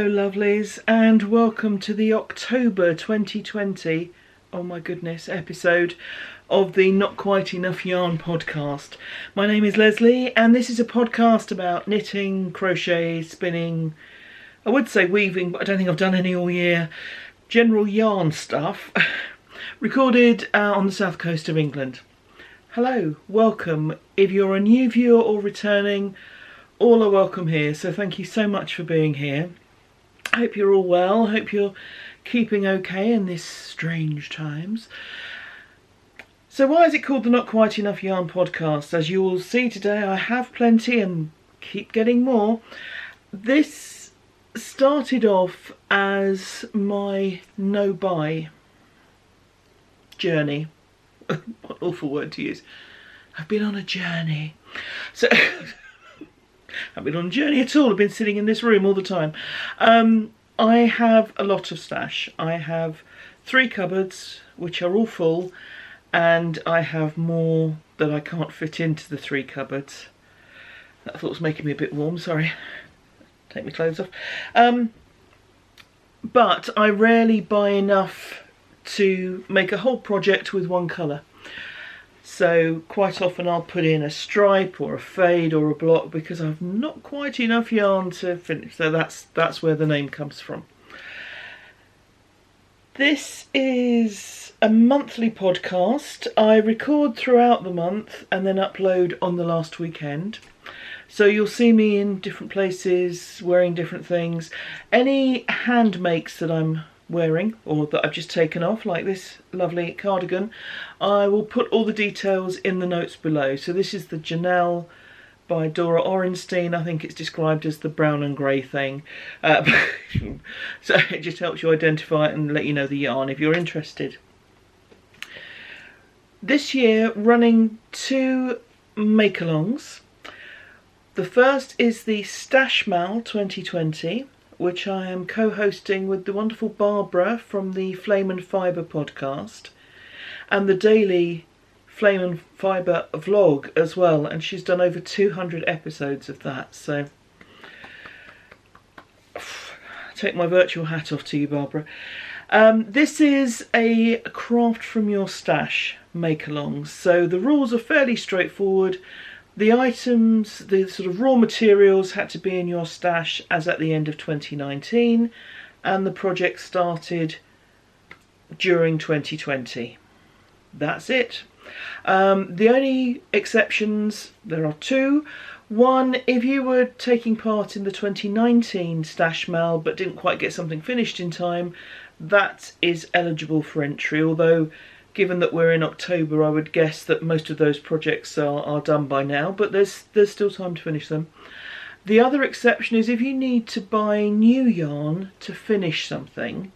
Hello lovelies, and welcome to the October 2020, oh my goodness, episode of the Not Quite Enough Yarn podcast. My name is Leslie and this is a podcast about knitting, crochet, spinning, I would say weaving, but I don't think I've done any all year, general yarn stuff, recorded on the south coast of England. Hello, welcome. If you're a new viewer or returning, all are welcome here, so thank you so much for being here. I hope you're all well, hope you're keeping okay in these strange times. So why is it called the Not Quite Enough Yarn podcast? As you will see today, I have plenty and keep getting more. This started off as my no-buy journey. What an awful word to use. I've been on a journey. So I haven't been on a journey at all. I've been sitting in this room all the time. I have a lot of stash. I have 3 cupboards, which are all full, and I have more that I can't fit into the 3 cupboards. That thought was making me a bit warm, sorry. Take my clothes off. But I rarely buy enough to make a whole project with one colour. So quite often I'll put in a stripe or a fade or a block because I've not quite enough yarn to finish. So that's where the name comes from. This is a monthly podcast. I record throughout the month and then upload on the last weekend. So you'll see me in different places, wearing different things. Any hand makes that I'm wearing or that I've just taken off, like this lovely cardigan, I will put all the details in the notes below. So this is the Janelle by Dora Ohrenstein. I think it's described as the brown and grey thing. So it just helps you identify it and let you know the yarn if you're interested. This year running 2 make-alongs. The first is the Stash Mal 2020, which I am co-hosting with the wonderful Barbara from the Flame and Fibre podcast and the daily Flame and Fibre vlog as well, and she's done over 200 episodes of that, so take my virtual hat off to you, Barbara. This is a craft from your stash make-along, so the rules are fairly straightforward. The items, the sort of raw materials had to be in your stash as at the end of 2019, and the project started during 2020. That's it. The only exceptions, there are 2. One, if you were taking part in the 2019 Stash Mal but didn't quite get something finished in time, that is eligible for entry, although given that we're in October, I would guess that most of those projects are done by now, but there's still time to finish them. The other exception is if you need to buy new yarn to finish something,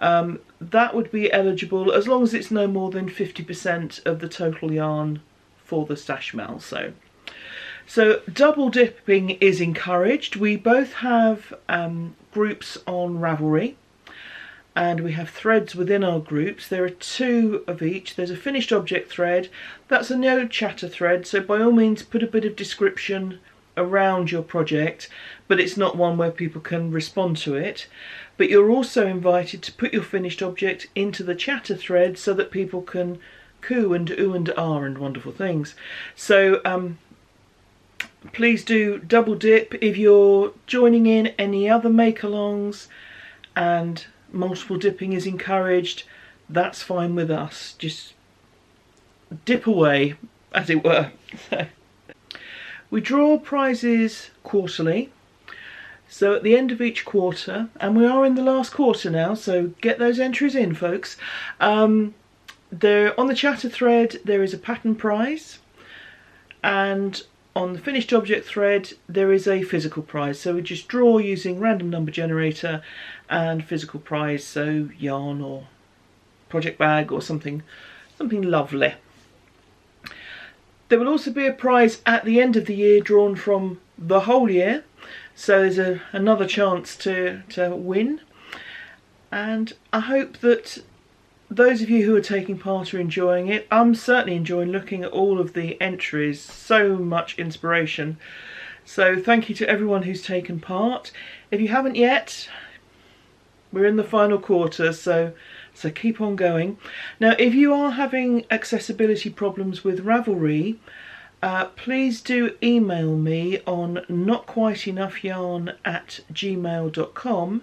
that would be eligible as long as it's no more than 50% of the total yarn for the Stash Mal. So double dipping is encouraged. We both have groups on Ravelry, and we have threads within our groups. There are 2 of each. There's a finished object thread. That's a no chatter thread, so by all means put a bit of description around your project, but it's not one where people can respond to it. But you're also invited to put your finished object into the chatter thread so that people can coo and ooh and ah and wonderful things. So please do double dip. If you're joining in any other make-alongs and multiple dipping is encouraged, that's fine with us. Just dip away, as it were. We draw prizes quarterly, so at the end of each quarter, and we are in the last quarter now, so get those entries in, folks. There on the chatter thread there is a pattern prize, and on the finished object thread there is a physical prize. So we just draw using random number generator and physical prize, so yarn or project bag or something lovely. There will also be a prize at the end of the year drawn from the whole year, so there's another chance to win. And I hope that those of you who are taking part are enjoying it. I'm certainly enjoying looking at all of the entries, so much inspiration. So thank you to everyone who's taken part. If you haven't yet, we're in the final quarter, so keep on going. Now, if you are having accessibility problems with Ravelry, please do email me on notquiteenoughyarn@gmail.com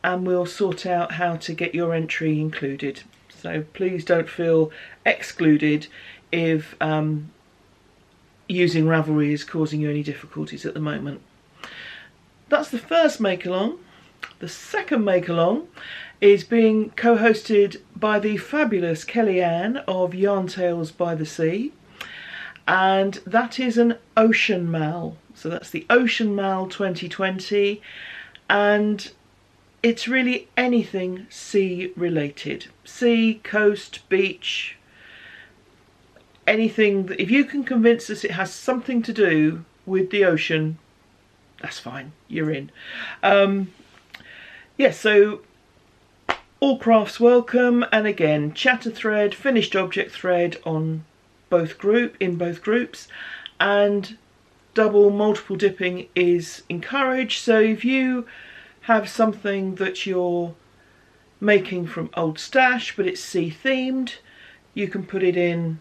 and we'll sort out how to get your entry included. So please don't feel excluded if using Ravelry is causing you any difficulties at the moment. That's the first make-along. The second make-along is being co-hosted by the fabulous Kellyanne of Yarn Tales by the Sea, and that is an Ocean Mal. So that's the Ocean Mal 2020, and it's really anything sea related. Sea, coast, beach, anything that, if you can convince us it has something to do with the ocean, that's fine, you're in. Yes, so all crafts welcome, and again, chatter thread, finished object thread on both groups, and double multiple dipping is encouraged. So if you have something that you're making from old stash but it's sea themed, you can put it in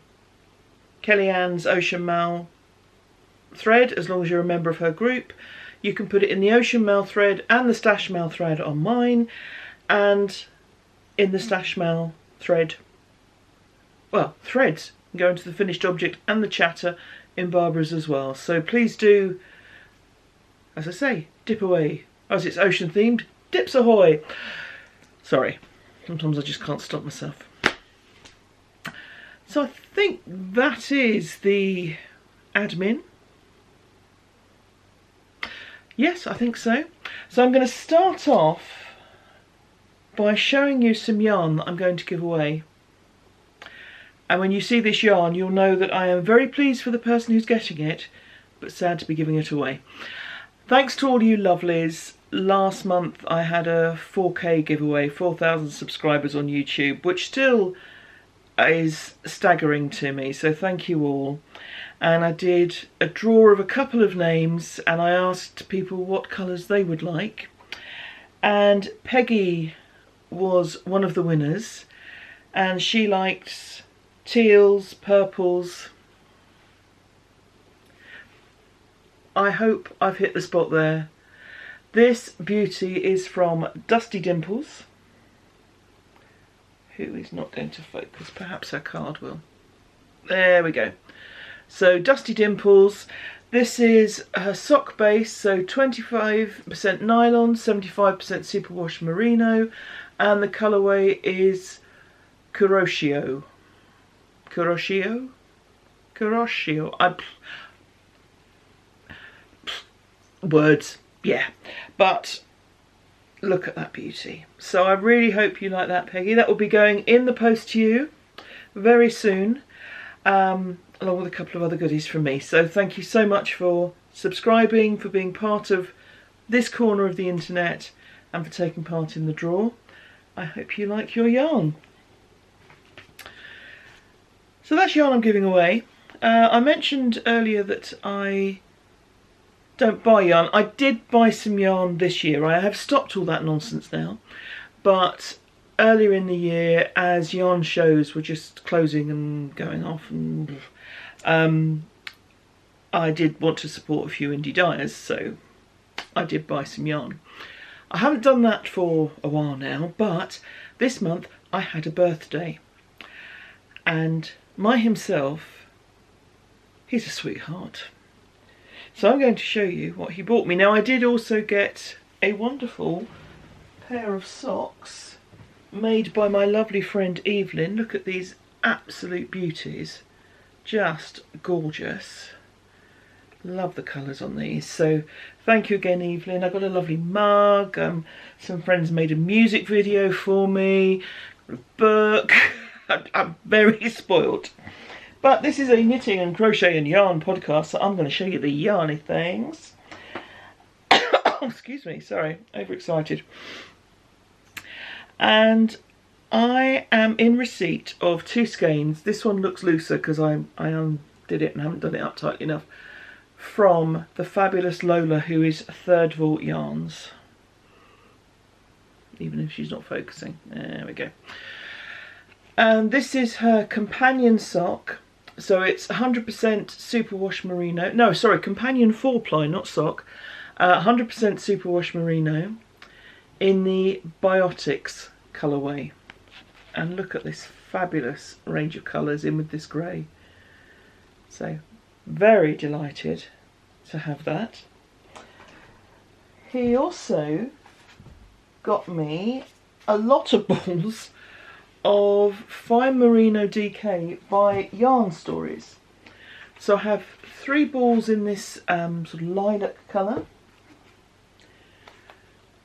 Kellyanne's Ocean Mal thread as long as you're a member of her group. You can put it in the Ocean Mal thread and the Stash Mal thread on mine, and in the Stash Mal thread, well, threads go into the finished object and the chatter in Barbara's as well. So please do, as I say, dip away. As it's ocean themed, dips ahoy! Sorry, sometimes I just can't stop myself. So I think that is the admin. Yes, I think so. So I'm going to start off by showing you some yarn that I'm going to give away. And when you see this yarn, you'll know that I am very pleased for the person who's getting it, but sad to be giving it away. Thanks to all you lovelies. Last month I had a 4K giveaway, 4,000 subscribers on YouTube, which still is staggering to me, so thank you all. And I did a draw of a couple of names and I asked people what colours they would like. And Peggy was one of the winners, and she liked teals, purples. I hope I've hit the spot there. This beauty is from Dusty Dimples, who is not going to focus. Perhaps her card will. There we go. So Dusty Dimples, this is her sock base, so 25% nylon, 75% superwash merino, and the colourway is Kuroshio. Kuroshio? Kuroshio. Words, yeah. But look at that beauty. So I really hope you like that, Peggy. That will be going in the post to you very soon, along with a couple of other goodies from me. So thank you so much for subscribing, for being part of this corner of the internet, and for taking part in the draw. I hope you like your yarn. So that's yarn I'm giving away. I mentioned earlier that I don't buy yarn. I did buy some yarn this year. I have stopped all that nonsense now. But earlier in the year, as yarn shows were just closing and going off, and I did want to support a few indie dyers, so I did buy some yarn. I haven't done that for a while now, but this month I had a birthday. And my himself, he's a sweetheart. So I'm going to show you what he bought me. Now, I did also get a wonderful pair of socks made by my lovely friend Evelyn. Look at these absolute beauties. Just gorgeous. Love the colours on these. So thank you again, Evelyn. I got a lovely mug. Some friends made a music video for me. A book. I'm very spoiled. But this is a knitting and crochet and yarn podcast, so I'm going to show you the yarny things. Excuse me, sorry, overexcited. And I am in receipt of 2 skeins. This one looks looser because I undid it and haven't done it up tightly enough. from the fabulous Lola, who is Third Vault Yarns. Even if she's not focusing. There we go. And this is her companion sock. So it's 100% superwash merino. No, sorry, companion 4-ply, not sock. 100% superwash merino in the Biotics colourway. And look at this fabulous range of colours in with this grey. So very delighted to have that. He also got me a lot of balls of Fine Merino DK by Yarn Stories. So I have 3 balls in this sort of lilac colour,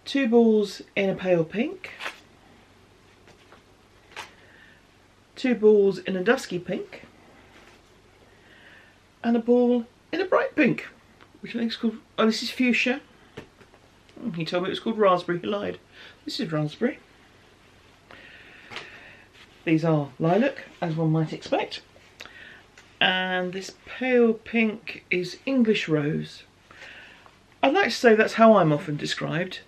2 balls in a pale pink, 2 balls in a dusky pink, and a ball in a bright pink, which I think is called, oh, this is fuchsia. He told me it was called raspberry, he lied. This is raspberry. These are lilac, as one might expect. And this pale pink is English rose. I'd like to say that's how I'm often described,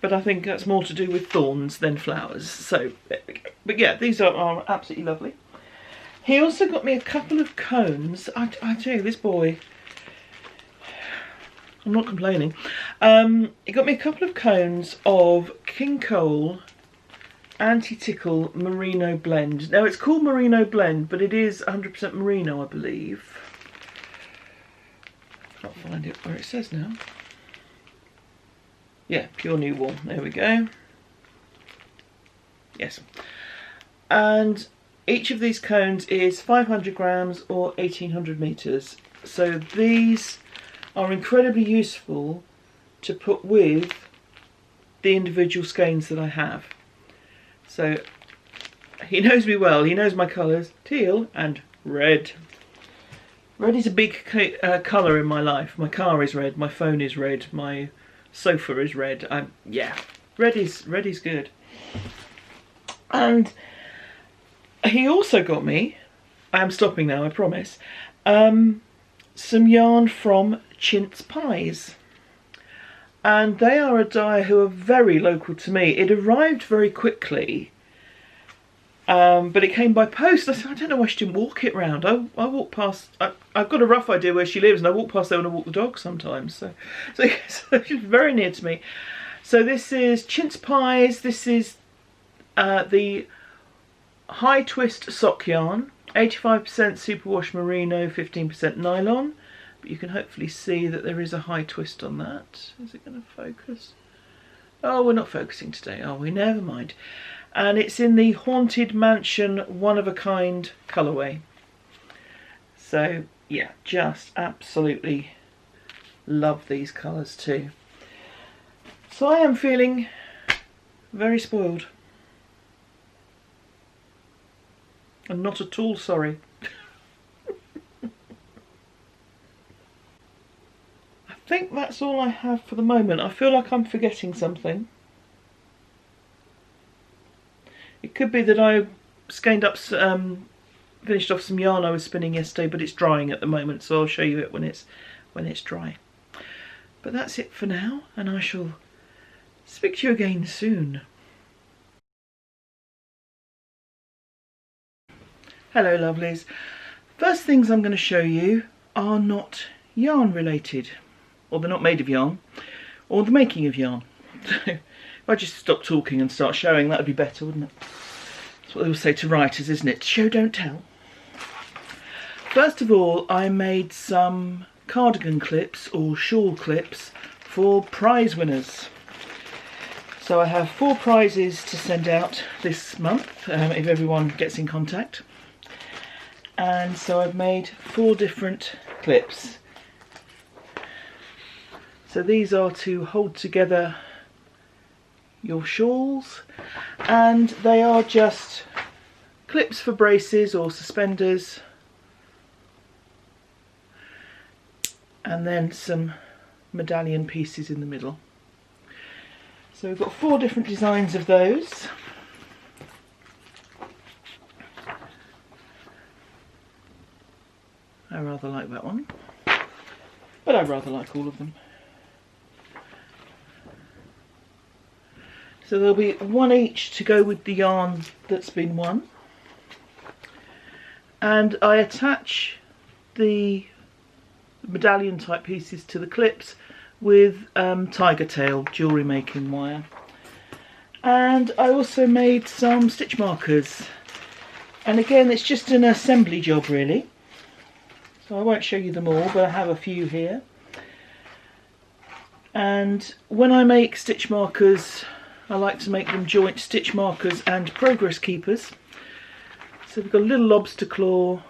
but I think that's more to do with thorns than flowers. So, there we go. But yeah, these are absolutely lovely. He also got me a couple of cones. I tell you, this boy, I'm not complaining. He got me a couple of cones of King Cole Anti-Tickle Merino Blend. Now it's called Merino Blend, but it is 100% merino, I believe. Can't find it where it says now. Yeah, pure new wool. There we go. Yes. And each of these cones is 500 grams or 1800 meters. So these are incredibly useful to put with the individual skeins that I have. So he knows me well, he knows my colours, teal and red. Red is a big colour in my life. My car is red, my phone is red, my sofa is red. Yeah, red is good. And he also got me, I am stopping now, I promise, some yarn from Chintz Pies. And they are a dyer who are very local to me. It arrived very quickly, but it came by post. I said, I don't know why she didn't walk it round. I walk past, I've got a rough idea where she lives, and I walk past there when I walk the dog sometimes. So she's very near to me. So this is Chintz Pies. This is the high twist sock yarn, 85% superwash merino, 15% nylon. But you can hopefully see that there is a high twist on that. Is it going to focus? Oh, we're not focusing today, are we? Never mind. And it's in the Haunted Mansion one-of-a-kind colourway. So, yeah, just absolutely love these colours too. So I am feeling very spoiled. I'm not at all sorry. I think that's all I have for the moment. I feel like I'm forgetting something. It could be that I skeined up, finished off some yarn I was spinning yesterday, but it's drying at the moment, so I'll show you it when it's dry. But that's it for now, and I shall speak to you again soon. Hello lovelies. First things I'm going to show you are not yarn related, or they're not made of yarn, or the making of yarn. If I just stop talking and start showing, that would be better, wouldn't it? That's what they will say to writers, isn't it? Show, don't tell. First of all, I made some cardigan clips or shawl clips for prize winners. So I have 4 prizes to send out this month, if everyone gets in contact. And so I've made 4 different clips. So these are to hold together your shawls, and they are just clips for braces or suspenders, and then some medallion pieces in the middle. So we've got 4 different designs of those. I rather like that one. but I rather like all of them. So there'll be one each to go with the yarn that's been won. And I attach the medallion type pieces to the clips with tiger tail jewellery making wire. And I also made some stitch markers, and again it's just an assembly job really, so I won't show you them all, but I have a few here. And when I make stitch markers, I like to make them joint stitch markers and progress keepers. So we've got a little lobster claw,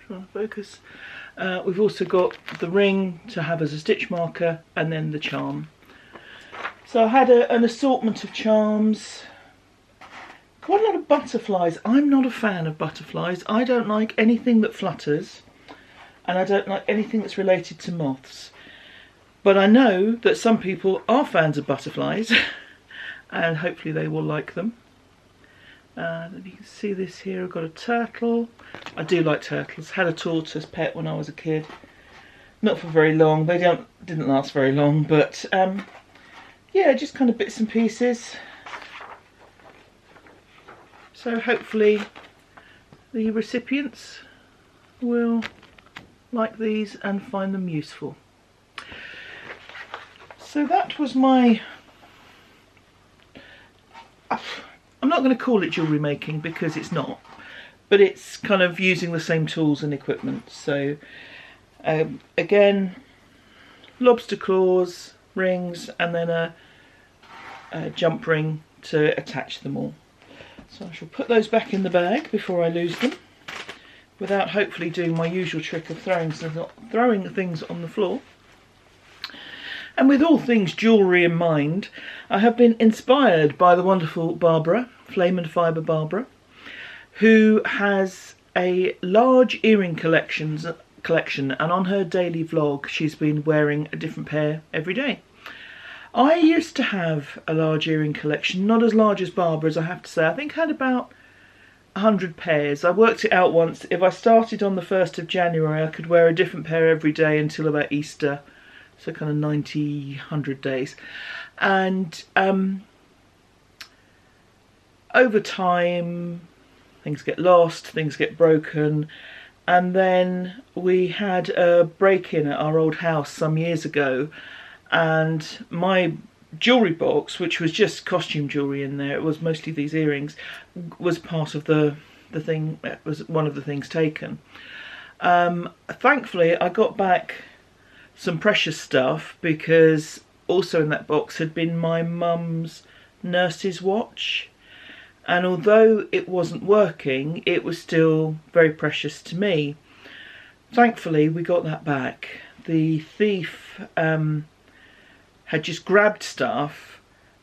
trying to focus. We've also got the ring to have as a stitch marker, and then the charm. So I had an assortment of charms, quite a lot of butterflies. I'm not a fan of butterflies. I don't like anything that flutters, and I don't like anything that's related to moths. But I know that some people are fans of butterflies, and hopefully they will like them. You can see this here, I've got a turtle. I do like turtles. Had a tortoise pet when I was a kid. Not for very long. They didn't last very long, but yeah, just kind of bits and pieces. So hopefully the recipients will like these and find them useful. So that was my... I'm not going to call it jewellery making because it's not, but it's kind of using the same tools and equipment. So again, lobster claws, rings, and then a jump ring to attach them all. So I shall put those back in the bag before I lose them, without hopefully doing my usual trick of throwing things on the floor. And with all things jewellery in mind, I have been inspired by the wonderful Barbara, Flame and Fibre Barbara, who has a large earring collection, and on her daily vlog she's been wearing a different pair every day. I used to have a large earring collection, not as large as Barbara's, I have to say. I think I had about 100 pairs. I worked it out once. If I started on the 1st of January, I could wear a different pair every day until about Easter. So kind of 90, 100 days. And over time, things get lost, things get broken. And then we had a break-in at our old house some years ago. And my jewellery box, which was just costume jewellery in there, it was mostly these earrings, was part of the thing, it was one of the things taken. Thankfully, I got back some precious stuff, because also in that box had been my mum's nurse's watch, and although it wasn't working, it was still very precious to me. Thankfully we got that back. The thief had just grabbed stuff,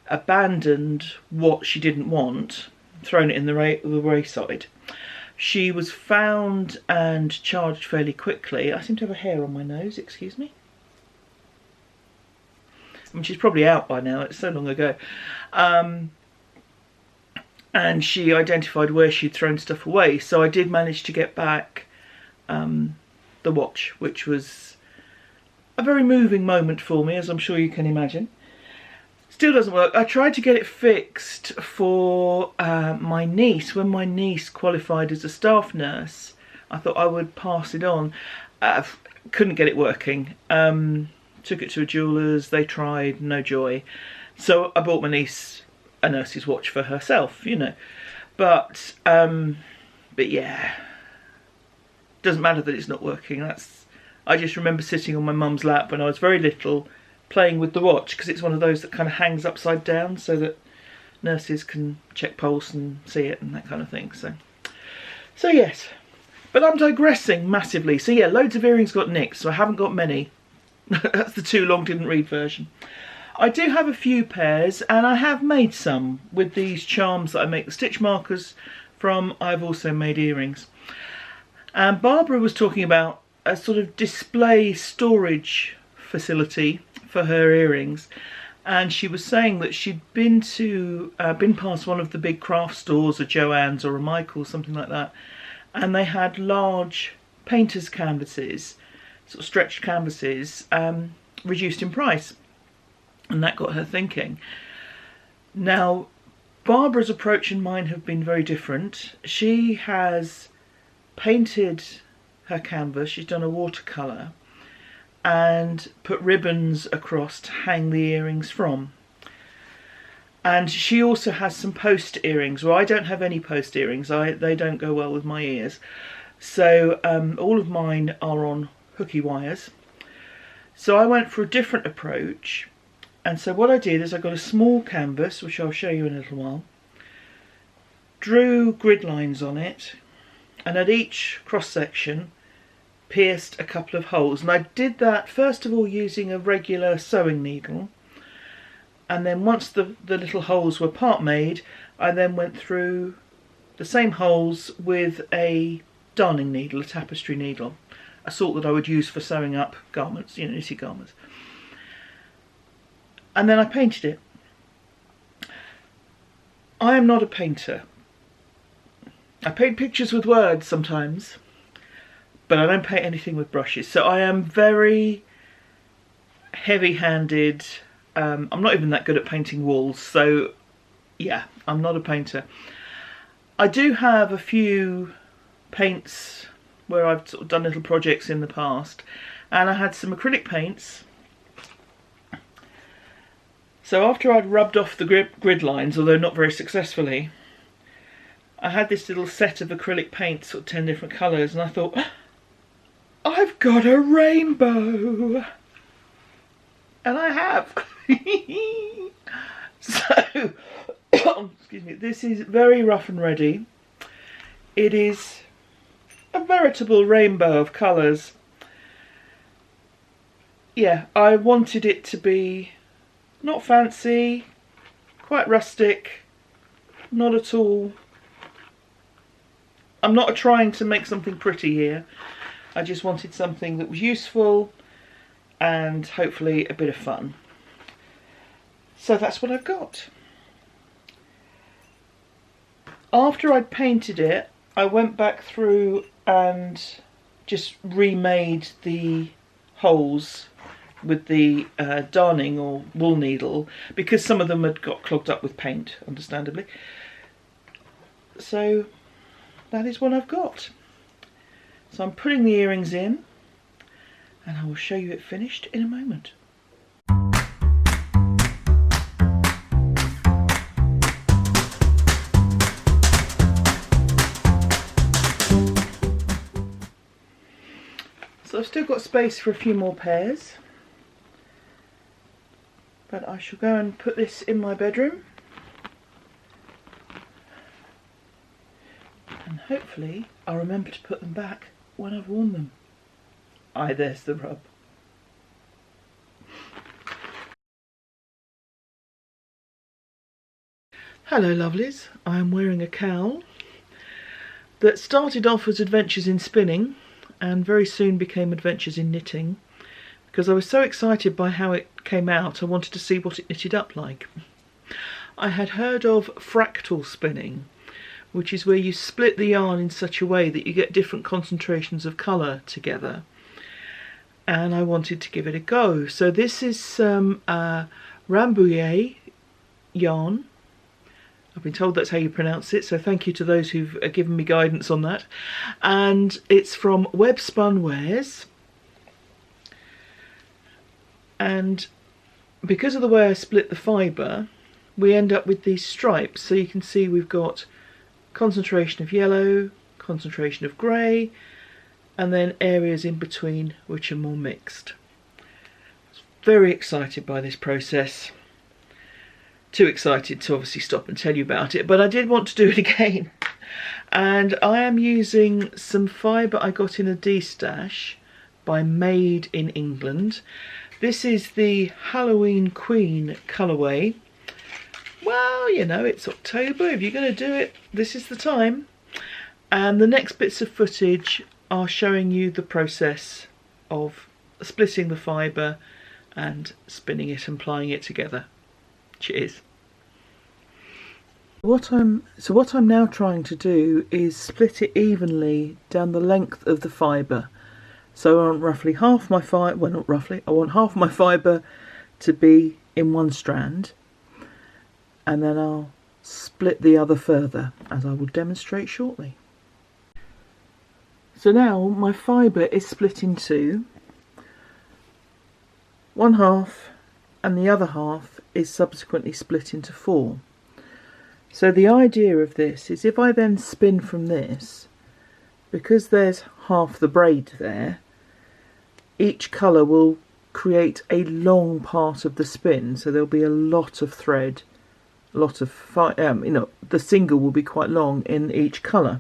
abandoned what she didn't want, thrown it in the wayside. She was found and charged fairly quickly. I seem to have a hair on my nose, excuse me. I mean, she's probably out by now, it's so long ago. And she identified where she'd thrown stuff away, so I did manage to get back the watch, which was a very moving moment for me, as I'm sure you can imagine. Still doesn't work. I tried to get it fixed for my niece. When my niece qualified as a staff nurse, I thought I would pass it on. Couldn't get it working. Took it to a jeweller's, they tried, no joy. So I bought my niece a nurse's watch for herself, you know. But yeah, doesn't matter that it's not working. I just remember sitting on my mum's lap when I was very little, playing with the watch, because it's one of those that kind of hangs upside down so that nurses can check pulse and see it and that kind of thing. So yes, but I'm digressing massively. So yeah, loads of earrings got nicked, so I haven't got many. That's the too long didn't read version. I do have a few pairs, and I have made some with these charms that I make the stitch markers from. I've also made earrings. And Barbara was talking about a sort of display storage facility for her earrings, and she was saying that she'd been past one of the big craft stores, a Joann's or a Michael's, something like that, and they had large painters' canvases, sort of stretched canvases reduced in price, and that got her thinking. Now, Barbara's approach and mine have been very different. She has painted her canvas, she's done a watercolour, and put ribbons across to hang the earrings from. And she also has some post earrings. Well, I don't have any post earrings, they don't go well with my ears. So all of mine are on hooky wires. So I went for a different approach. And so what I did is I got a small canvas, which I'll show you in a little while, drew grid lines on it, and at each cross section pierced a couple of holes. And I did that first of all using a regular sewing needle, and then once the little holes were part made, I then went through the same holes with a darning needle, a tapestry needle, a sort that I would use for sewing up garments, you know, knitted garments. And then I painted it. I am not a painter. I paint pictures with words sometimes, but I don't paint anything with brushes. So I am very heavy-handed. I'm not even that good at painting walls, so yeah, I'm not a painter. I do have a few paints where I've sort of done little projects in the past, and I had some acrylic paints. So after I'd rubbed off the grid lines, although not very successfully, I had this little set of acrylic paints, sort of 10 different colours, and I thought, I've got a rainbow! And I have! So, excuse me, this is very rough and ready. It is a veritable rainbow of colours. Yeah, I wanted it to be not fancy, quite rustic, not at all. I'm not trying to make something pretty here. I just wanted something that was useful and hopefully a bit of fun. So that's what I've got. After I'd painted it, I went back through and just remade the holes with the darning or wool needle, because some of them had got clogged up with paint, understandably. So that is what I've got. So I'm putting the earrings in, and I will show you it finished in a moment. So I've still got space for a few more pairs, but I shall go and put this in my bedroom, and hopefully I'll remember to put them back when I've worn them. Aye, there's the rub. Hello lovelies, I am wearing a cowl that started off as Adventures in Spinning and very soon became Adventures in Knitting, because I was so excited by how it came out. I wanted to see what it knitted up like. I had heard of fractal spinning, which is where you split the yarn in such a way that you get different concentrations of colour together, and I wanted to give it a go. So this is some Rambouillet yarn. I've been told that's how you pronounce it, so thank you to those who've given me guidance on that. And it's from Web Spun Wares. And because of the way I split the fibre, we end up with these stripes. So you can see we've got concentration of yellow, concentration of grey, and then areas in between which are more mixed. Very excited by this process. Too excited to obviously stop and tell you about it, but I did want to do it again. And I am using some fibre I got in a D-stash by Made in England. This is the Halloween Queen colourway. Well, you know, it's October. If you're going to do it, this is the time. And the next bits of footage are showing you the process of splitting the fibre and spinning it and plying it together. Cheers. What I'm now trying to do is split it evenly down the length of the fibre, So I want roughly half my fibre, well not roughly, I want half my fibre to be in one strand, and then I'll split the other further, as I will demonstrate shortly. So now my fibre is split in two. One half and the other half is subsequently split into four. So the idea of this is if I then spin from this, because there's half the braid there, each colour will create a long part of the spin, so there'll be a lot of thread, a lot of the single will be quite long in each colour.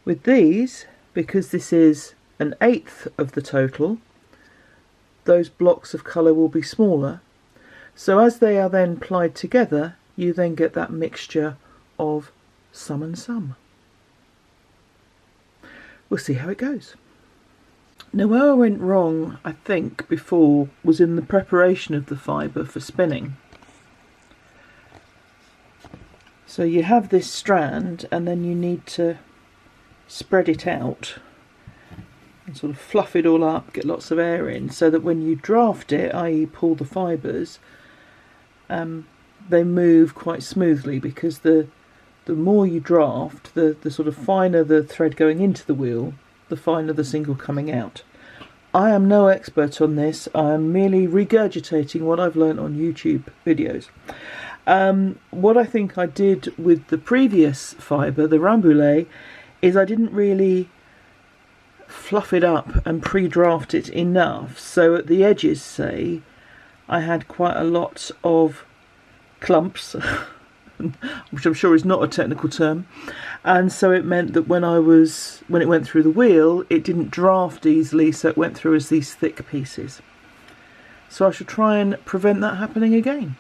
With these, because this is an eighth of the total, those blocks of colour will be smaller. So as they are then plied together, you then get that mixture of some and some. We'll see how it goes. Now where I went wrong, I think, before was in the preparation of the fibre for spinning. So you have this strand and then you need to spread it out and sort of fluff it all up, get lots of air in, so that when you draft it, i.e. pull the fibres, they move quite smoothly, because the more you draft, the sort of finer the thread going into the wheel, the finer the single coming out. I am no expert on this, I am merely regurgitating what I've learnt on YouTube videos. What I think I did with the previous fibre, the Rambouillet, is I didn't really fluff it up and pre-draft it enough, so at the edges, say, I had quite a lot of clumps, which I'm sure is not a technical term, and so it meant that when it went through the wheel, it didn't draft easily, so it went through as these thick pieces. So I should try and prevent that happening again.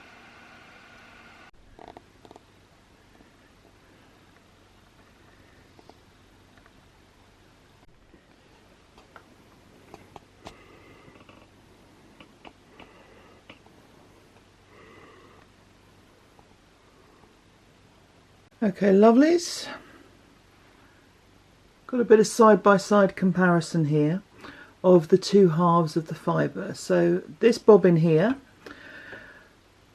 Okay, lovelies, got a bit of side-by-side comparison here of the two halves of the fibre. So this bobbin here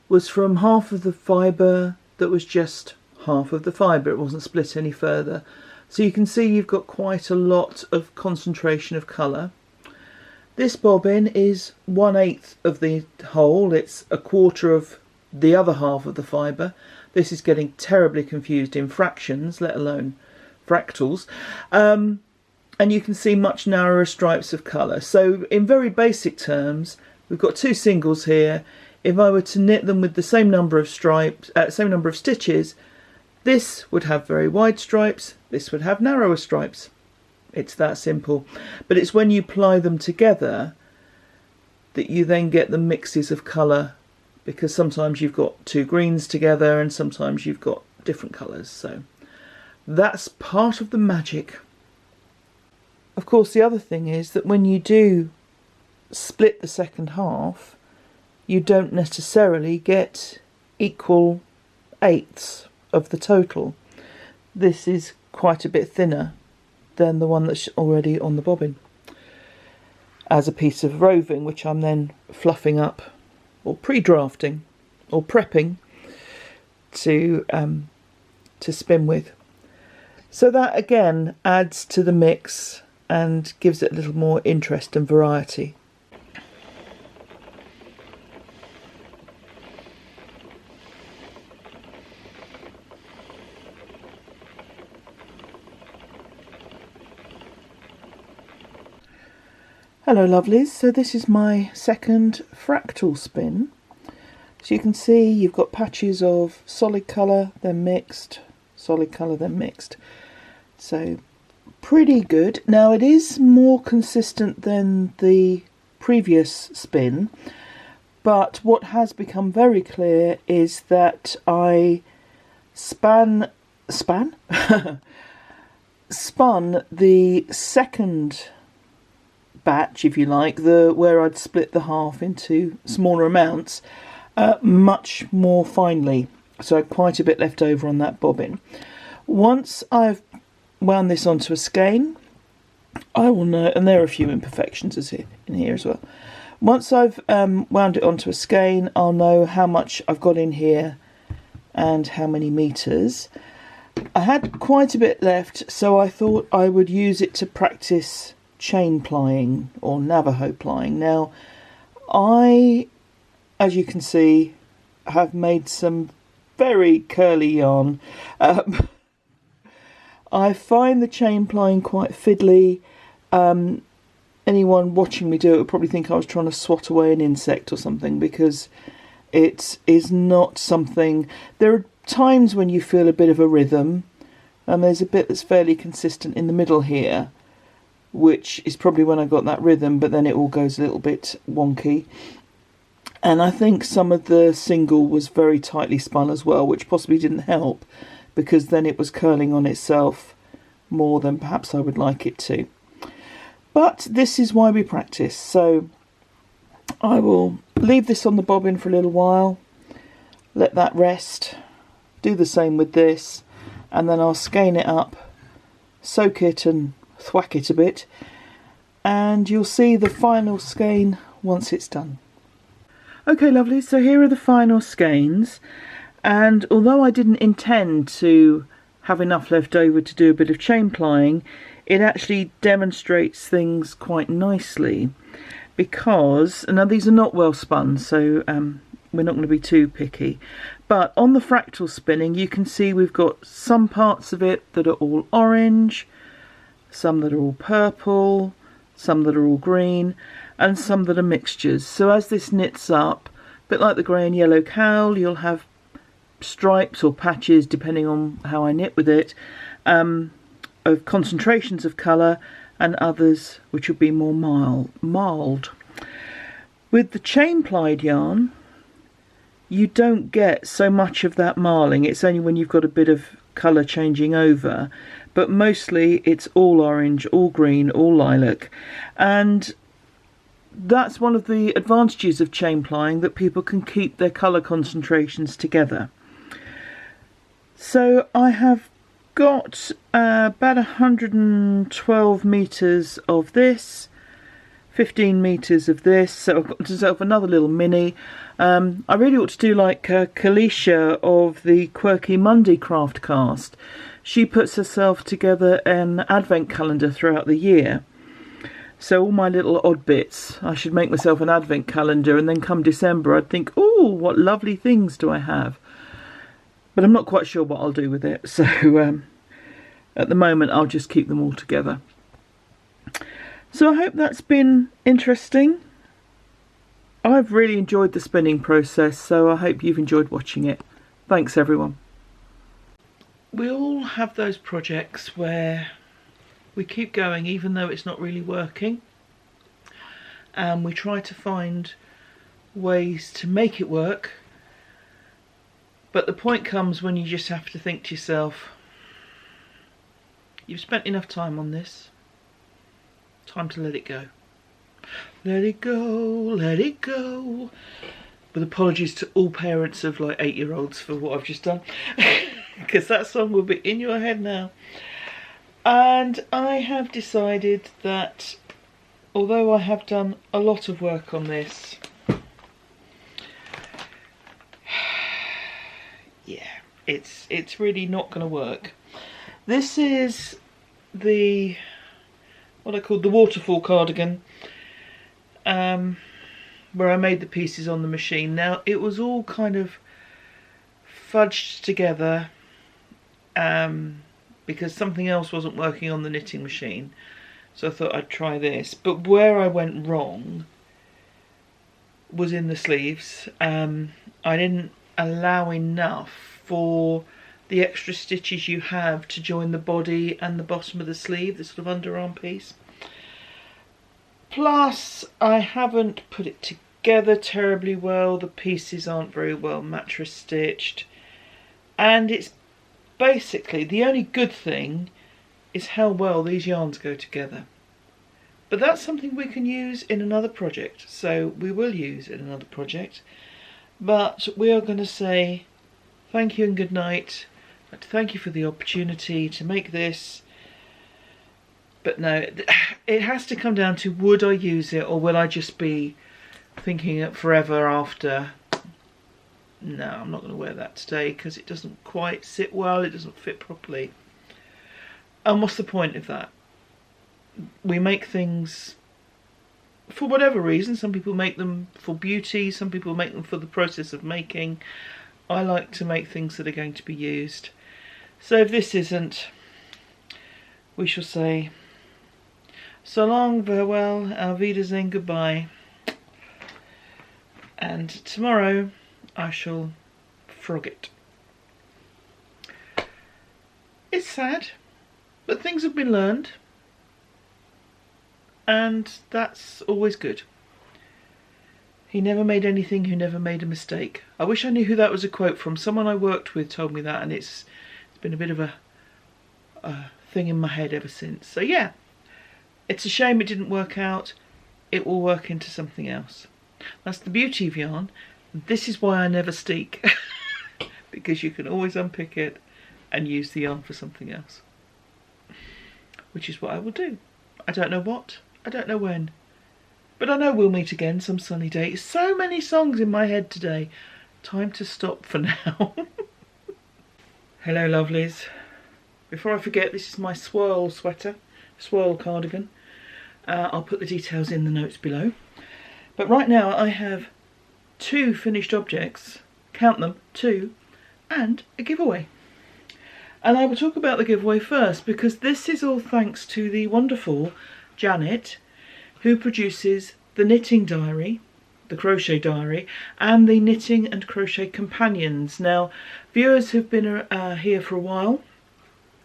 was from half of the fibre that was just half of the fibre, it wasn't split any further. So you can see you've got quite a lot of concentration of colour. This bobbin is 1/8 of the whole, it's a quarter of the other half of the fibre. This is getting terribly confused in fractions, let alone fractals. And you can see much narrower stripes of colour. So in very basic terms, we've got two singles here. If I were to knit them with the same number of stripes, same number of stitches, this would have very wide stripes, this would have narrower stripes. It's that simple. But it's when you ply them together that you then get the mixes of colour, because sometimes you've got two greens together and sometimes you've got different colours. So that's part of the magic. Of course, the other thing is that when you do split the second half, you don't necessarily get equal eighths of the total. This is quite a bit thinner than the one that's already on the bobbin, as a piece of roving, which I'm then fluffing up, or pre-drafting, or prepping to spin with. So that again adds to the mix and gives it a little more interest and variety. Hello lovelies, so this is my second fractal spin. So you can see you've got patches of solid colour, then mixed, solid colour, then mixed. So pretty good. Now it is more consistent than the previous spin, but what has become very clear is that I spun the second batch, if you like, where I'd split the half into smaller amounts, much more finely, so I had quite a bit left over on that bobbin. Once I've wound this onto a skein, I will know, and there are a few imperfections in here as well. Once I've wound it onto a skein, I'll know how much I've got in here and how many meters. I had quite a bit left, so I thought I would use it to practice chain plying or Navajo plying. Now, I, as you can see, have made some very curly yarn. I find the chain plying quite fiddly. Anyone watching me do it would probably think I was trying to swat away an insect or something, because it is not something... There are times when you feel a bit of a rhythm, and there's a bit that's fairly consistent in the middle here, which is probably when I got that rhythm, but then it all goes a little bit wonky. And I think some of the single was very tightly spun as well, which possibly didn't help, because then it was curling on itself more than perhaps I would like it to. But this is why we practice, so I will leave this on the bobbin for a little while, let that rest, do the same with this, and then I'll skein it up, soak it and thwack it a bit, and you'll see the final skein once it's done. Okay, lovely, so here are the final skeins, and although I didn't intend to have enough left over to do a bit of chain plying, it actually demonstrates things quite nicely, because, now these are not well spun, so we're not going to be too picky, but on the fractal spinning you can see we've got some parts of it that are all orange, some that are all purple, some that are all green, and some that are mixtures. So as this knits up, a bit like the grey and yellow cowl, you'll have stripes or patches, depending on how I knit with it, of concentrations of colour, and others which will be more mild. With the chain plied yarn, you don't get so much of that marling. It's only when you've got a bit of colour changing over, but mostly it's all orange, all green, all lilac, and that's one of the advantages of chain plying, that people can keep their colour concentrations together. So I have got about 112 metres of this, 15 metres of this, so I've got myself another little mini. I really ought to do like Kellyanne of the Quirky Monday Craft Cast. She puts herself together an advent calendar throughout the year. So all my little odd bits, I should make myself an advent calendar, and then come December I'd think, oh, what lovely things do I have? But I'm not quite sure what I'll do with it, so at the moment I'll just keep them all together. So I hope that's been interesting. I've really enjoyed the spinning process, so I hope you've enjoyed watching it. Thanks everyone. We all have those projects where we keep going even though it's not really working, and we try to find ways to make it work, but the point comes when you just have to think to yourself, you've spent enough time on this, time to let it go. Let it go, let it go. With apologies to all parents of like 8-year-olds for what I've just done, because that song will be in your head now. And I have decided that although I have done a lot of work on this, yeah, it's really not going to work. This is the, what I called the waterfall cardigan, where I made the pieces on the machine. Now it was all kind of fudged together because something else wasn't working on the knitting machine, so I thought I'd try this. But where I went wrong was in the sleeves. I didn't allow enough for the extra stitches you have to join the body and the bottom of the sleeve, the sort of underarm piece. Plus I haven't put it together terribly well, the pieces aren't very well mattress stitched, and it's basically, the only good thing is how well these yarns go together. But that's something we can use in another project, so we will use in another project. But we are going to say thank you and good night. I'd like to thank you for the opportunity to make this. But no, it has to come down to, would I use it, or will I just be thinking it forever after? No, I'm not going to wear that today because it doesn't quite sit well, it doesn't fit properly. And what's the point of that? We make things for whatever reason. Some people make them for beauty, some people make them for the process of making. I like to make things that are going to be used. So if this isn't, we shall say so long, farewell, auf Wiedersehen, goodbye. And tomorrow I shall frog it. It's sad, but things have been learned, and that's always good. He never made anything who never made a mistake. I wish I knew who that was a quote from. Someone I worked with told me that, and it's been a bit of a thing in my head ever since. So yeah, it's a shame it didn't work out. It will work into something else. That's the beauty of yarn. This is why I never steek. Because you can always unpick it and use the yarn for something else. Which is what I will do. I don't know what, I don't know when. But I know we'll meet again some sunny day. So many songs in my head today. Time to stop for now. Hello lovelies. Before I forget, this is my swirl sweater, swirl cardigan. I'll put the details in the notes below. But right now I have 2 finished objects, count them, 2, and a giveaway. And I will talk about the giveaway first, because this is all thanks to the wonderful Janet, who produces the Knitting Diary, the Crochet Diary, and the Knitting and Crochet Companions. Now, viewers who've been here for a while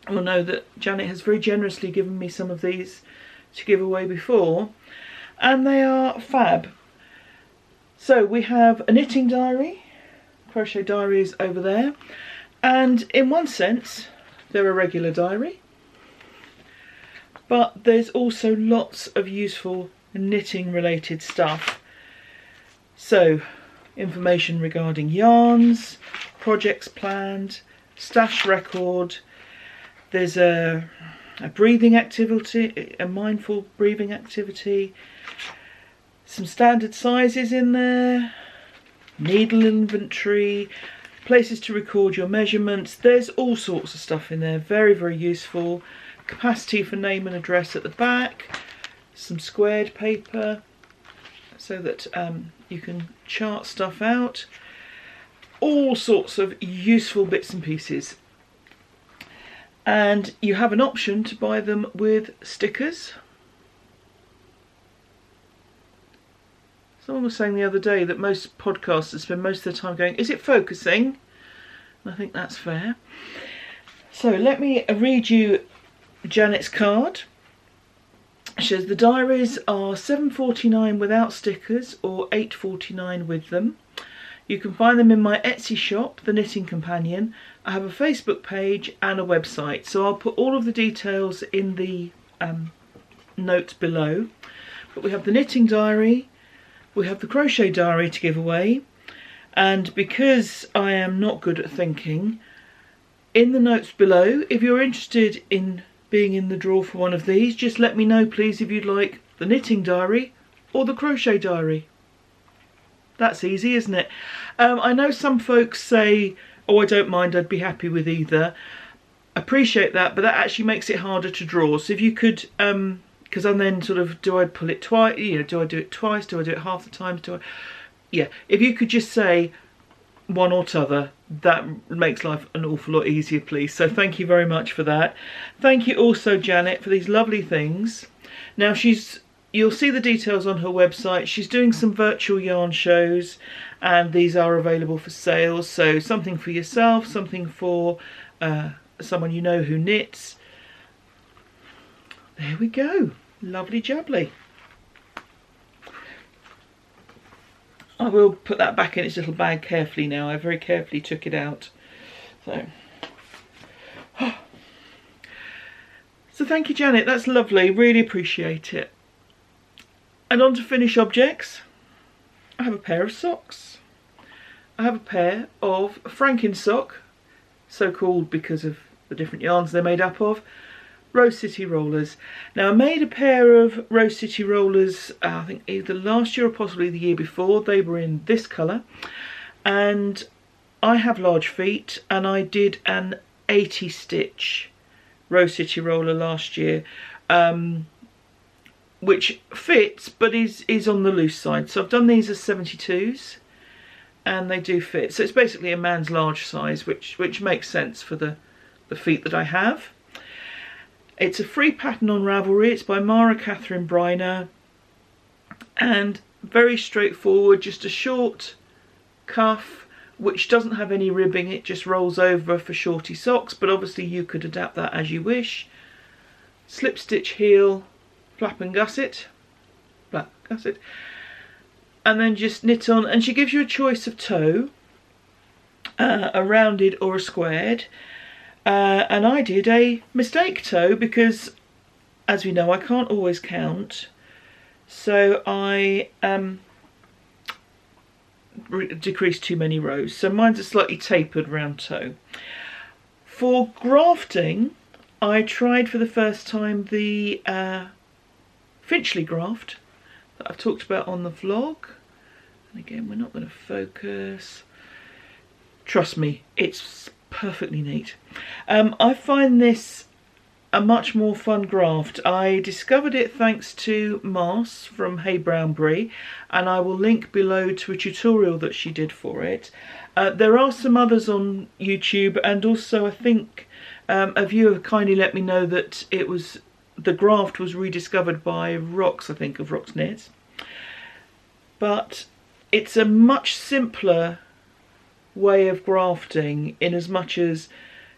will know that Janet has very generously given me some of these to give away before, and they are fab. So we have a Knitting Diary, Crochet Diary is over there, and in one sense they're a regular diary, but there's also lots of useful knitting related stuff. So information regarding yarns, projects planned, stash record, there's a breathing activity, a mindful breathing activity, some standard sizes in there, needle inventory, places to record your measurements. There's all sorts of stuff in there, very, very useful. Capacity for name and address at the back, some squared paper so that you can chart stuff out. All sorts of useful bits and pieces. And you have an option to buy them with stickers. Someone was saying the other day that most podcasters spend most of their time going, is it focusing? And I think that's fair. So let me read you Janet's card. She says the diaries are £7.49 without stickers or £8.49 with them. You can find them in my Etsy shop, The Knitting Companion. I have a Facebook page and a website, so I'll put all of the details in the notes below. But we have the Knitting Diary, we have the Crochet Diary to give away, and because I am not good at thinking, in the notes below, if you're interested in being in the draw for one of these, just let me know please if you'd like the Knitting Diary or the Crochet Diary. That's easy, isn't it? I know some folks say, oh, I don't mind, I'd be happy with either. Appreciate that, but that actually makes it harder to draw. So if you could, because I'm then sort of, do I pull it twice, you know, do I do it twice, do I do it half the time, yeah, if you could just say one or t'other, that makes life an awful lot easier, please. So thank you very much for that. Thank you also, Janet, for these lovely things. Now you'll see the details on her website. She's doing some virtual yarn shows, and these are available for sale. So something for yourself, something for someone you know who knits. There we go. Lovely jubbly. I will put that back in its little bag carefully now. I very carefully took it out. So thank you, Janet. That's lovely. Really appreciate it. And on to finish objects. I have a pair of socks. I have a pair of Frankensock, so called because of the different yarns they're made up of, Rose City rollers. Now I made a pair of Rose City rollers, I think either last year or possibly the year before. They were in this colour, and I have large feet, and I did an 80 stitch Rose City roller last year, which fits but is on the loose side. So I've done these as 72s, and they do fit. So it's basically a man's large size, which makes sense for the feet that I have. It's a free pattern on Ravelry. It's by Mara Catherine Briner, and very straightforward, just a short cuff which doesn't have any ribbing. It just rolls over for shorty socks, but obviously you could adapt that as you wish. Slip stitch heel, flap and gusset, and then just knit on. And she gives you a choice of toe, a rounded or a squared. And I did a mistake toe because, as we know, I can't always count. So I decreased too many rows. So mine's a slightly tapered round toe. For grafting, I tried for the first time the Finchley graft that I've talked about on the vlog. And again, we're not going to focus. Trust me, it's perfectly neat. I find this a much more fun graft. I discovered it thanks to Mars from Hey Brownberry, and I will link below to a tutorial that she did for it. There are some others on YouTube, and also I think a viewer kindly let me know that the graft was rediscovered by Rox, I think, of Rox Knits. But it's a much simpler way of grafting, in as much as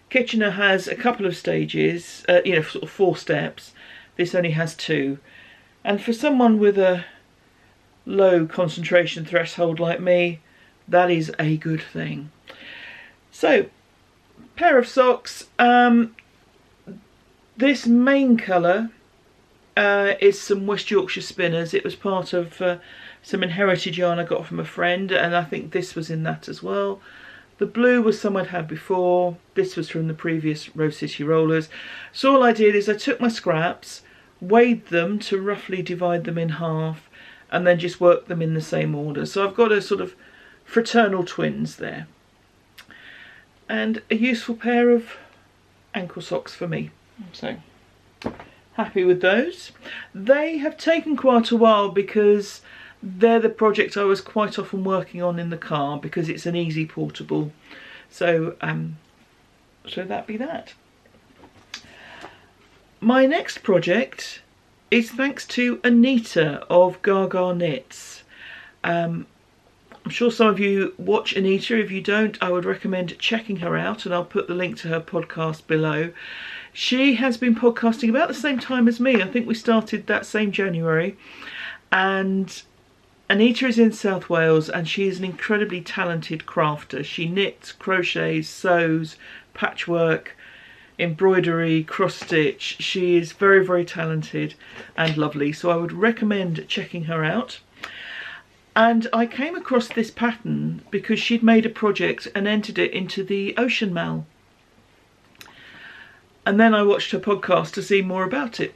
Kitchener has a couple of stages, you know, sort of 4 steps. This only has 2, and for someone with a low concentration threshold like me, that is a good thing. So, pair of socks. This main colour is some West Yorkshire spinners. It was part of some inherited yarn I got from a friend, and I think this was in that as well. The blue was some I'd had before. This was from the previous Rose City rollers. So all I did is I took my scraps, weighed them to roughly divide them in half, and then just worked them in the same order. So I've got a sort of fraternal twins there. And a useful pair of ankle socks for me. So happy with those. They have taken quite a while because they're the project I was quite often working on in the car, because it's an easy portable. So so that be that. My next project is thanks to Anita of Gaga Knits. I'm sure some of you watch Anita. If you don't, I would recommend checking her out, and I'll put the link to her podcast below. She has been podcasting about the same time as me. I think we started that same January. And Anita is in South Wales, and she is an incredibly talented crafter. She knits, crochets, sews, patchwork, embroidery, cross stitch. She is very, very talented and lovely, so I would recommend checking her out. And I came across this pattern because she'd made a project and entered it into the Ocean Mal. And then I watched her podcast to see more about it.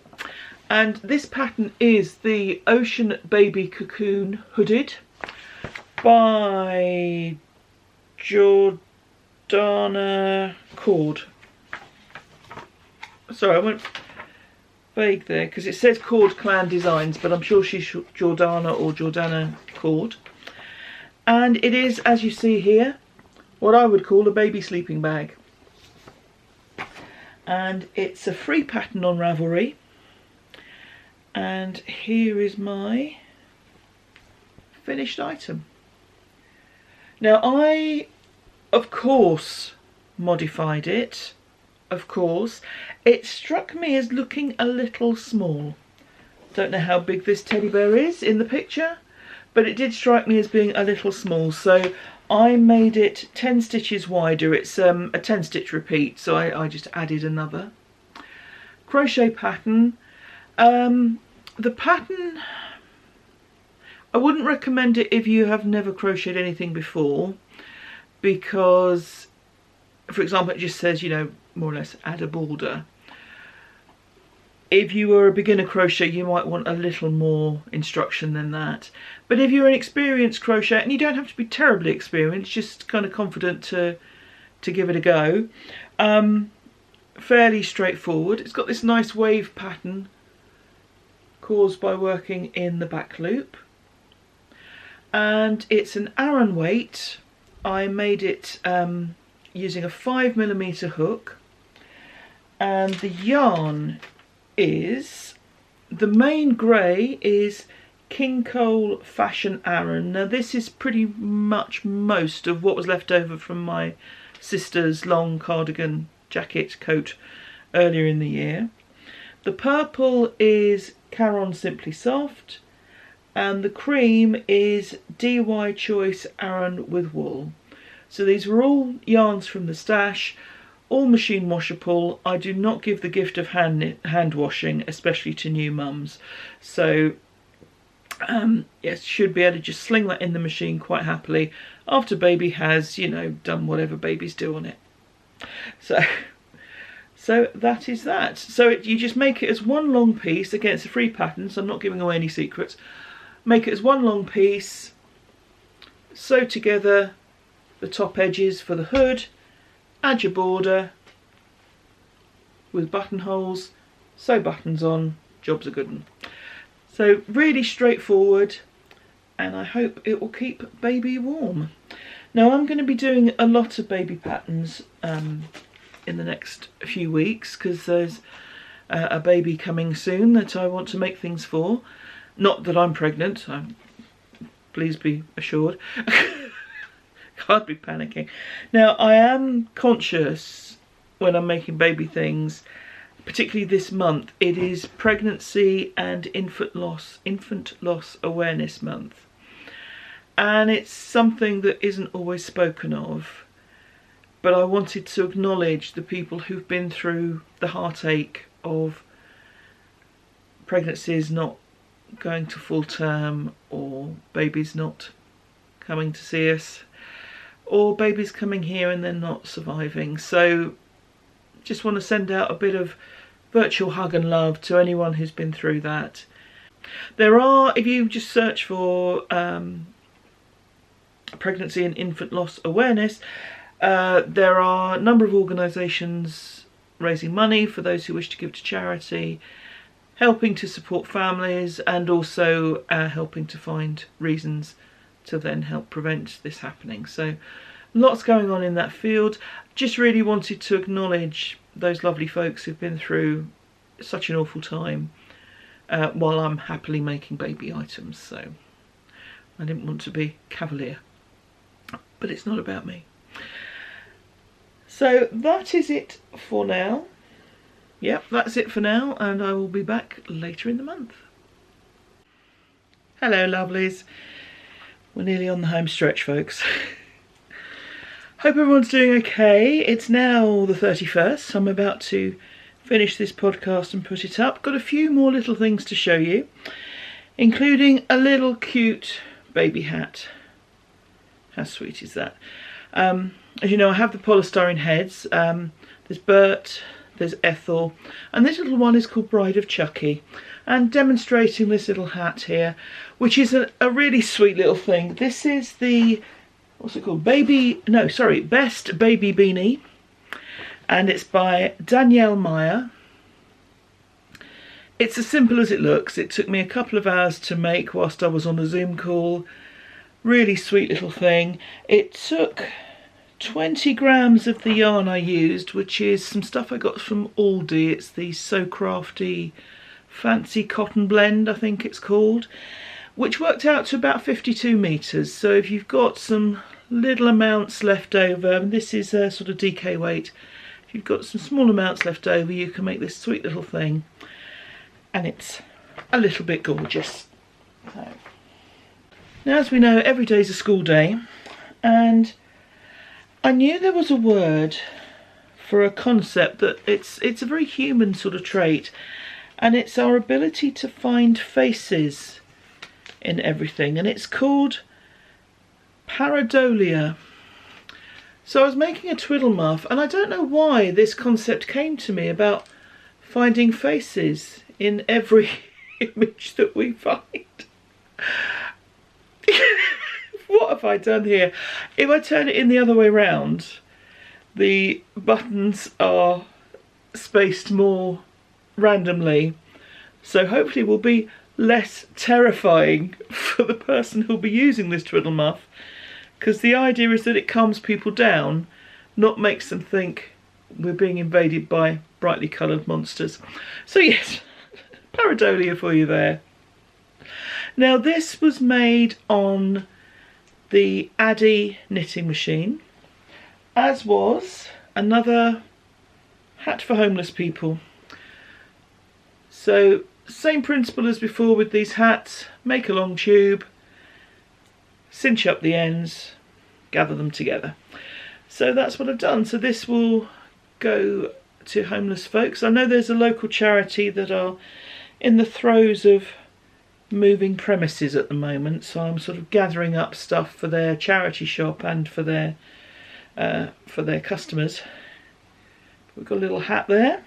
And this pattern is the Ocean Baby Cocoon Hooded by Jordana Cord. Sorry, I went vague there because it says Cord Clan Designs, but I'm sure she's Jordana or Jordana Cord. And it is, as you see here, what I would call a baby sleeping bag. And it's a free pattern on Ravelry. And here is my finished item. Now I, of course, modified it. Of course. It struck me as looking a little small. Don't know how big this teddy bear is in the picture, but it did strike me as being a little small. So I made it 10 stitches wider. It's a 10 stitch repeat, so I just added another. Crochet pattern. The pattern, I wouldn't recommend it if you have never crocheted anything before, because, for example, it just says, you know, more or less add a border. if you were a beginner crochet, you might want a little more instruction than that. But if you're an experienced crochet, and you don't have to be terribly experienced, just kind of confident to give it a go, fairly straightforward. It's got this nice wave pattern caused by working in the back loop, and it's an Aran weight. I made it using a 5mm hook, and the yarn is, the main grey is King Cole Fashion Aran. Now this is pretty much most of what was left over from my sister's long cardigan jacket coat earlier in the year. The purple is Caron Simply Soft, and the cream is DY Choice Aran with Wool. So these were all yarns from the stash, all machine washable. I do not give the gift of hand washing, especially to new mums. So yes, should be able to just sling that in the machine quite happily after baby has, you know, done whatever babies do on it. So that is that. So you just make it as one long piece. Again, it's a free pattern, so I'm not giving away any secrets. Make it as one long piece, sew together the top edges for the hood, add your border with buttonholes, sew buttons on, job's a good one. So really straightforward, and I hope it will keep baby warm. Now I'm going to be doing a lot of baby patterns in the next few weeks, because there's a baby coming soon that I want to make things for. Not that I'm pregnant, please be assured. Can't be panicking. Now I am conscious when I'm making baby things, particularly this month, it is Pregnancy and Infant Loss Awareness Month. And it's something that isn't always spoken of. But I wanted to acknowledge the people who've been through the heartache of pregnancies not going to full term, or babies not coming to see us, or babies coming here and then not surviving. So just want to send out a bit of virtual hug and love to anyone who's been through that. There are, if you just search for Pregnancy and Infant Loss Awareness, there are a number of organisations raising money for those who wish to give to charity, helping to support families, and also helping to find reasons to then help prevent this happening. So lots going on in that field. Just really wanted to acknowledge those lovely folks who've been through such an awful time while I'm happily making baby items. So I didn't want to be cavalier, but it's not about me. So that is it for now. Yep, that's it for now, and I will be back later in the month. Hello lovelies. We're nearly on the home stretch, folks. Hope everyone's doing okay. It's now the 31st. I'm about to finish this podcast and put it up. Got a few more little things to show you, including a little cute baby hat. How sweet is that? As you know, I have the polystyrene heads. There's Bert, there's Ethel, and this little one is called Bride of Chucky. And demonstrating this little hat here, which is a really sweet little thing. This is the, what's it called? Best Baby Beanie. And it's by Danielle Meyer. It's as simple as it looks. It took me a couple of hours to make whilst I was on a Zoom call. Really sweet little thing. It took 20 grams of the yarn I used, which is some stuff I got from Aldi. It's the So Crafty Fancy Cotton Blend, I think it's called, which worked out to about 52 metres. So if you've got some little amounts left over, and this is a sort of DK weight, if you've got some small amounts left over, you can make this sweet little thing, and it's a little bit gorgeous. So, now, as we know, every day's a school day, and I knew there was a word for a concept that it's a very human sort of trait, and it's our ability to find faces in everything, and it's called Pareidolia. So I was making a twiddle muff, and I don't know why this concept came to me about finding faces in every image that we find. What have I done here? If I turn it in the other way round, the buttons are spaced more randomly, so hopefully will be less terrifying for the person who'll be using this twiddle muff, because the idea is that it calms people down, not makes them think we're being invaded by brightly coloured monsters. So yes, Pareidolia for you there. Now this was made on the Addy knitting machine, as was another hat for homeless people. So same principle as before with these hats, make a long tube, cinch up the ends, gather them together. So that's what I've done. So this will go to homeless folks. I know there's a local charity that are in the throes of moving premises at the moment, so I'm sort of gathering up stuff for their charity shop and for their customers. We've got a little hat there.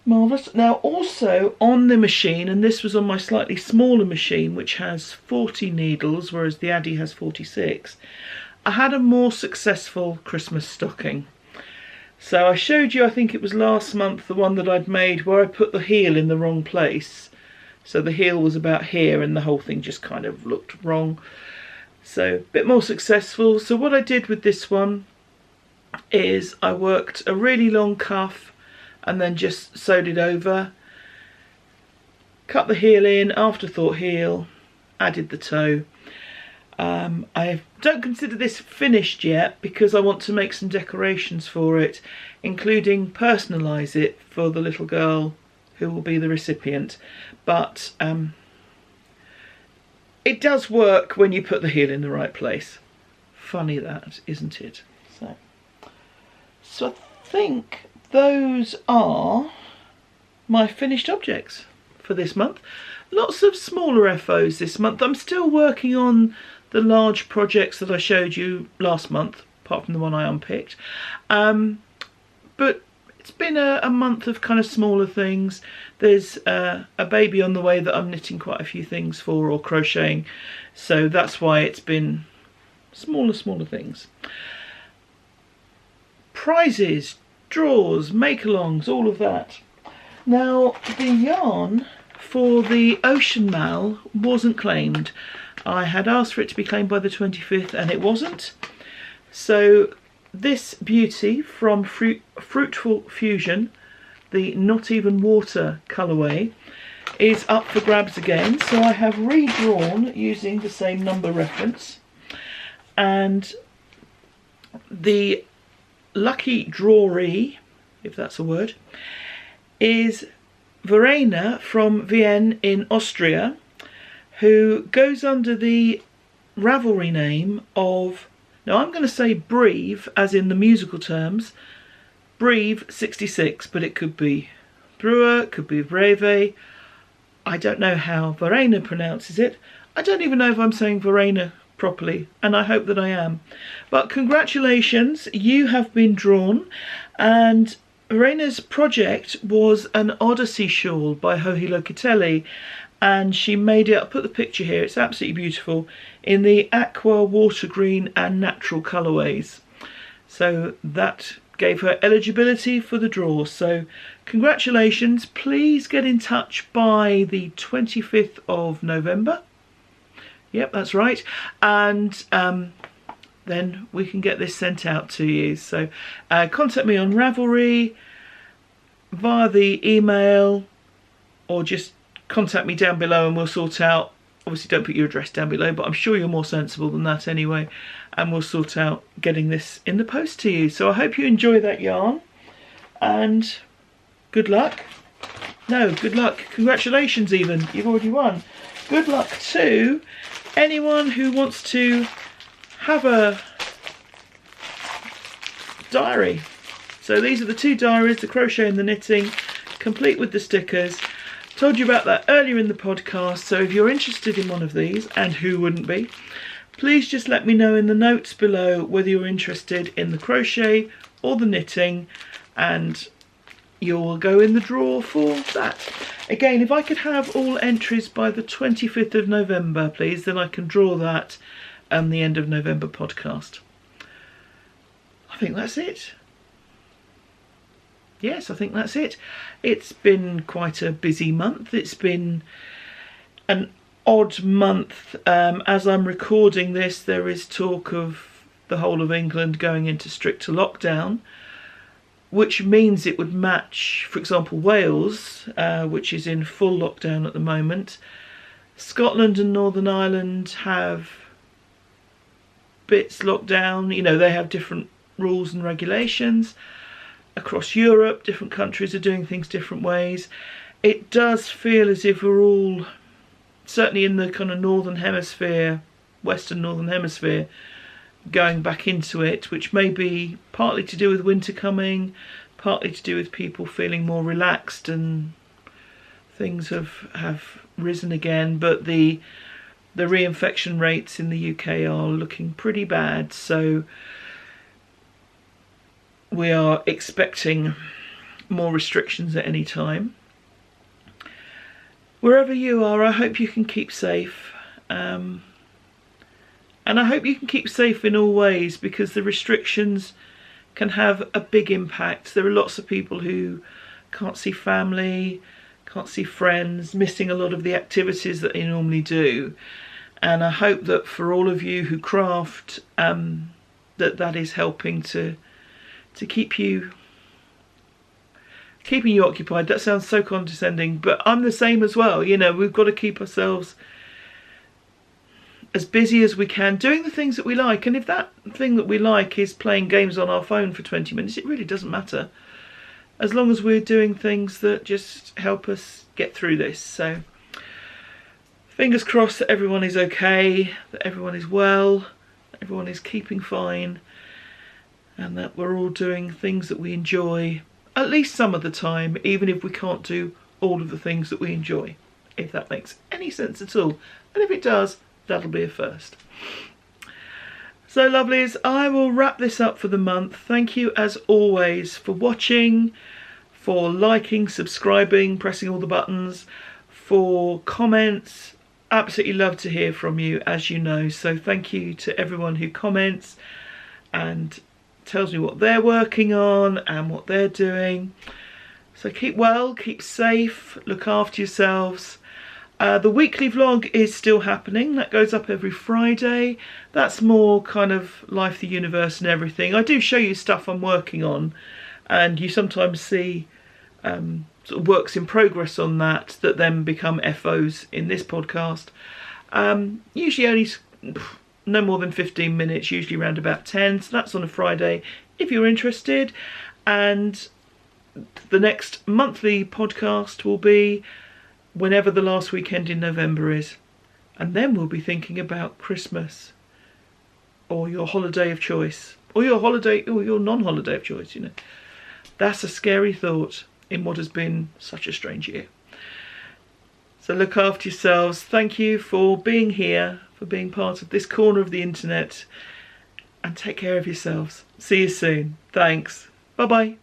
Marvellous. Now also on the machine, and this was on my slightly smaller machine which has 40 needles whereas the Addy has 46, I had a more successful Christmas stocking. So I showed you, I think it was last month, the one that I'd made where I put the heel in the wrong place. So the heel was about here and the whole thing just kind of looked wrong. So a bit more successful. So what I did with this one is I worked a really long cuff and then just sewed it over. Cut the heel in, afterthought heel, added the toe. I don't consider this finished yet because I want to make some decorations for it, including personalise it for the little girl who will be the recipient. But it does work when you put the heel in the right place. Funny that, isn't it? So I think those are my finished objects for this month. Lots of smaller FOs this month. I'm still working on the large projects that I showed you last month, apart from the one I unpicked. But it's been a month of kind of smaller things. There's a baby on the way that I'm knitting quite a few things for, or crocheting, so that's why it's been smaller things. Prizes, draws, make-alongs, all of that. Now the yarn for the Ocean Mal wasn't claimed. I had asked for it to be claimed by the 25th and it wasn't. So this beauty from Fruitful Fusion, the Not Even Water colourway, is up for grabs again. So I have redrawn using the same number reference, and the lucky drawee, if that's a word, is Verena from Vienna in Austria, who goes under the Ravelry name of, now I'm going to say Breve, as in the musical terms, Breve 66, but it could be Brewer, it could be Breve. I don't know how Verena pronounces it. I don't even know if I'm saying Verena properly, and I hope that I am. But congratulations, you have been drawn, and Verena's project was an Odyssey shawl by Joji Locatelli, and she made it, I'll put the picture here, it's absolutely beautiful, in the aqua, water green and natural colourways. So that gave her eligibility for the draw. So congratulations, please get in touch by the 25th of November. Yep, that's right. And then we can get this sent out to you. So contact me on Ravelry, via the email, or just contact me down below and we'll sort out, obviously don't put your address down below, but I'm sure you're more sensible than that anyway, and we'll sort out getting this in the post to you. So I hope you enjoy that yarn, and good luck. No, good luck. Congratulations even, you've already won. Good luck to anyone who wants to have a diary. So these are the two diaries, the crochet and the knitting, complete with the stickers. Told you about that earlier in the podcast, so if you're interested in one of these, and who wouldn't be, please just let me know in the notes below whether you're interested in the crochet or the knitting, and you'll go in the draw for that. Again, if I could have all entries by the 25th of November, please, then I can draw that the end of November podcast. I think that's it. Yes, I think that's it. It's been quite a busy month. It's been an odd month. As I'm recording this, there is talk of the whole of England going into stricter lockdown, which means it would match, for example, Wales, which is in full lockdown at the moment. Scotland and Northern Ireland have bits locked down. You know, they have different rules and regulations. Across Europe, different countries are doing things different ways. It does feel as if we're all, certainly in the kind of Northern Hemisphere, Western Northern Hemisphere, going back into it, which may be partly to do with winter coming, partly to do with people feeling more relaxed and things have risen again, but the reinfection rates in the UK are looking pretty bad, so we are expecting more restrictions at any time. Wherever you are, I hope you can keep safe. And I hope you can keep safe in all ways, because the restrictions can have a big impact. There are lots of people who can't see family, can't see friends, missing a lot of the activities that they normally do. And I hope that for all of you who craft, that is helping to keeping you occupied. That sounds so condescending, but I'm the same as well. You know, we've got to keep ourselves as busy as we can, doing the things that we like. And if that thing that we like is playing games on our phone for 20 minutes, it really doesn't matter, as long as we're doing things that just help us get through this. So fingers crossed that everyone is okay, that everyone is well, that everyone is keeping fine, and that we're all doing things that we enjoy, at least some of the time, even if we can't do all of the things that we enjoy, if that makes any sense at all. And if it does, that'll be a first. So lovelies, I will wrap this up for the month. Thank you as always for watching, for liking, subscribing, pressing all the buttons, for comments. Absolutely love to hear from you, as you know. So thank you to everyone who comments and tells me what they're working on and what they're doing. So keep well, keep safe, look after yourselves. The weekly vlog is still happening. That goes up every Friday. That's more kind of life, the universe and everything. I do show you stuff I'm working on, and you sometimes see sort of works in progress on that then become FOs in this podcast. Usually only no more than 15 minutes, usually around about 10, so that's on a Friday if you're interested. And the next monthly podcast will be whenever the last weekend in November is, and then we'll be thinking about Christmas or your holiday of choice, or your holiday or your non-holiday of choice. You know, that's a scary thought in what has been such a strange year. So look after yourselves. Thank you for being here, for being part of this corner of the internet, and take care of yourselves. See you soon. Thanks. Bye bye.